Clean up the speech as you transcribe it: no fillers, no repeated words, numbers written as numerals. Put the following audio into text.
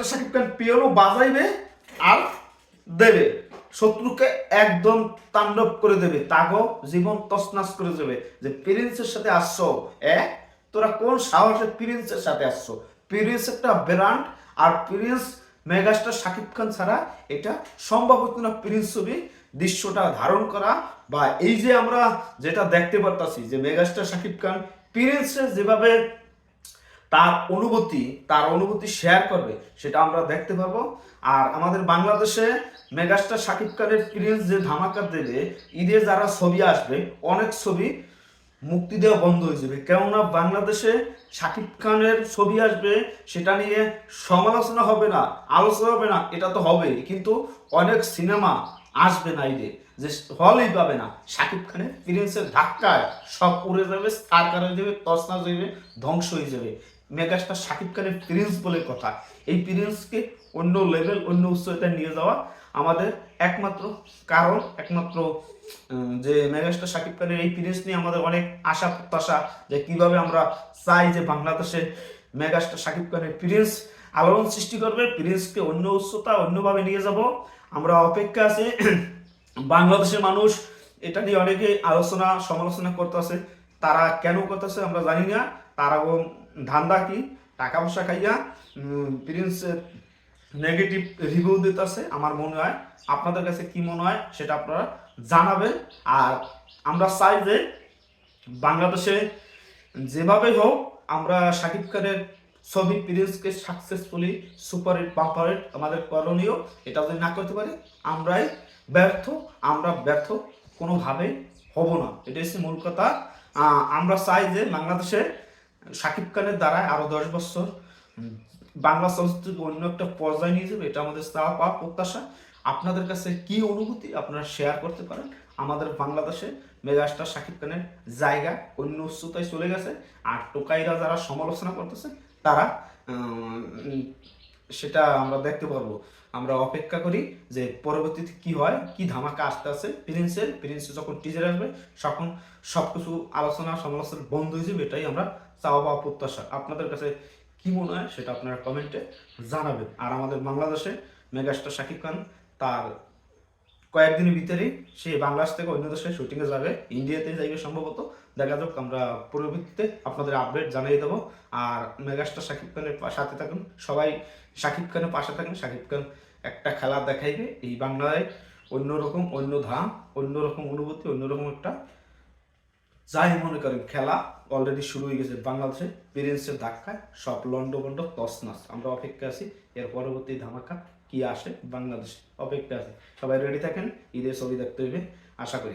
Megastar Shakib Khan piano বাজাইবে আর দেবে, শত্রুকে একদম তাণ্ডব করে দেবে, তাগো জীবন তছনছ করে দেবে। যে প্রিন্সের সাথে আসছো, তোরা কোন সাহসে প্রিন্সের সাথে আসছো? প্রিন্স একটা ব্র্যান্ড, আর প্রিন্স মেগাস্টার শাকিব খান ছাড়া এটা সম্ভব হতো না প্রিন্স ছবি দৃশ্যটা ধারণ করা। বা এই যে আমরা যেটা দেখতে পারতাছি যে মেগাস্টার শাকিব খান প্রিন্সের যেভাবে তার অনুভূতি শেয়ার করবে সেটা আমরা দেখতে পাবো। আর আমাদের বাংলাদেশে মেগাস্টার শাকিব খানের প্রিন্স যে ধামাকা দেবে, ঈদে যারা ছবি আসবে অনেক ছবি মুক্তি দেওয়া বন্ধ হয়ে যাবে। কেননা বাংলাদেশে শাকিব খানের ছবি আসবে, সেটা নিয়ে সমালোচনা হবে না, আলোচনা হবে না, এটা তো হবেই, কিন্তু অনেক সিনেমা আসবে না ঈদে, যে হলই পাবে না। শাকিব খানের প্রিন্সের ধাক্কায় সব উড়ে যাবে, সারকার হয়ে যাবে, তছনছ হয়ে যাবে, ধ্বংস হয়ে যাবে। মেগাস্টার শাকিব খানের প্রিন্স বলে কথা, এই প্রিন্সকে অন্য লেভেল, অন্য উচ্চতায় নিয়ে যাওয়া আমাদের একমাত্র কারণ, একমাত্র যে মেগাস্টার শাকিব খানের এই প্রিন্স নিয়ে আমাদের অনেক আশা প্রত্যাশা, যে কিভাবে আমরা চাই যে বাংলাদেশে মেগাস্টার শাকিব খানের প্রিন্স আলোড়ন সৃষ্টি করবে, প্রিন্সকে অন্য উচ্চতা, অন্যভাবে নিয়ে যাব। আমরা অপেক্ষা আছি। বাংলাদেশের মানুষ এটা নিয়ে অনেকে আলোচনা সমালোচনা করতেছে, তারা কেন করতেছে আমরা জানি না। তারা ধান্দা কি, টাকা পয়সা খাইয়া প্রিন্সের নেগেটিভ রিভিউ দিতেছে আমার মনে হয়। আপনাদের কাছে কি মনে হয় সেটা আপনারা জানাবেন। আর আমরা চাই যে বাংলাদেশে যেভাবে হোক আমরা শাকিব খানের ছবি প্রিন্সকে সাকসেসফুলি সুপারহিট বাম্পারহিট আমাদের করণীয়। এটা যদি না করতে পারি আমরাই ব্যর্থ, আমরা ব্যর্থ কোনোভাবেই হব না, এটাই হচ্ছে মূল কথা। আমরা চাই যে বাংলাদেশে শাকিব খানের দ্বারা আরো 10 বছর বাংলা চলচ্চিত্রকে অন্য একটা পর্যায়ে নিয়ে যাবে, এটা আমাদের চাওয়া পাওয়া প্রত্যাশা। আপনাদের কাছে কি অনুভূতি আপনারা শেয়ার করতে পারেন। আমাদের বাংলাদেশে মেগাস্টার শাকিব খানের জায়গা অন্য উচ্চতায় চলে গেছে, আর টোকাইরা যারা সমালোচনা করতেছে তারা সেটা আমরা দেখতে পারবো। আমরা অপেক্ষা করি যে পরবর্তীতে কি হয়, কি ধামাকা আসতে আছে প্রিন্সের যখন টিজার আসবে তখন সবকিছু আলোচনা সমালোচনা বন্ধ হয়ে যাবে, এটাই আমরা চাওয়া পাওয়া প্রত্যাশা। আপনাদের কাছে কি মনে হয় সেটা আপনারা কমেন্টে জানাবেন। আর আমাদের বাংলাদেশে মেগাস্টার শাকিব খান তার কয়েকদিনের ভিতরেই সে বাংলাদেশ থেকে অন্য দেশে শুটিংয়ে যাবে, ইন্ডিয়াতে যাইবে সম্ভবত। দেখা যাক, আমরা পরবর্তীতে আপনাদের আপডেট জানিয়ে দেবো। আর মেগাস্টার শাকিব খানের সাথে থাকুন, সবাই শাকিব খানের পাশে থাকুন। শাকিব খান একটা খেলা দেখাইবে এই বাংলায়, অন্যরকম, অন্য ধাম, অন্যরকম অনুভূতি, অন্যরকম একটা যাই মনে করেন খেলা অলরেডি শুরু হয়ে গেছে বাংলাদেশে। প্রিন্সের ধাক্কায় সব লন্ডভন্ড তছনছ। আমরা অপেক্ষা আছি এর পরবর্তী ধামাকা কি আসে বাংলাদেশে, অপেক্ষা আছে। সবাই রেডি থাকেন, ঈদের ছবি দেখতে হইবে আশা করি।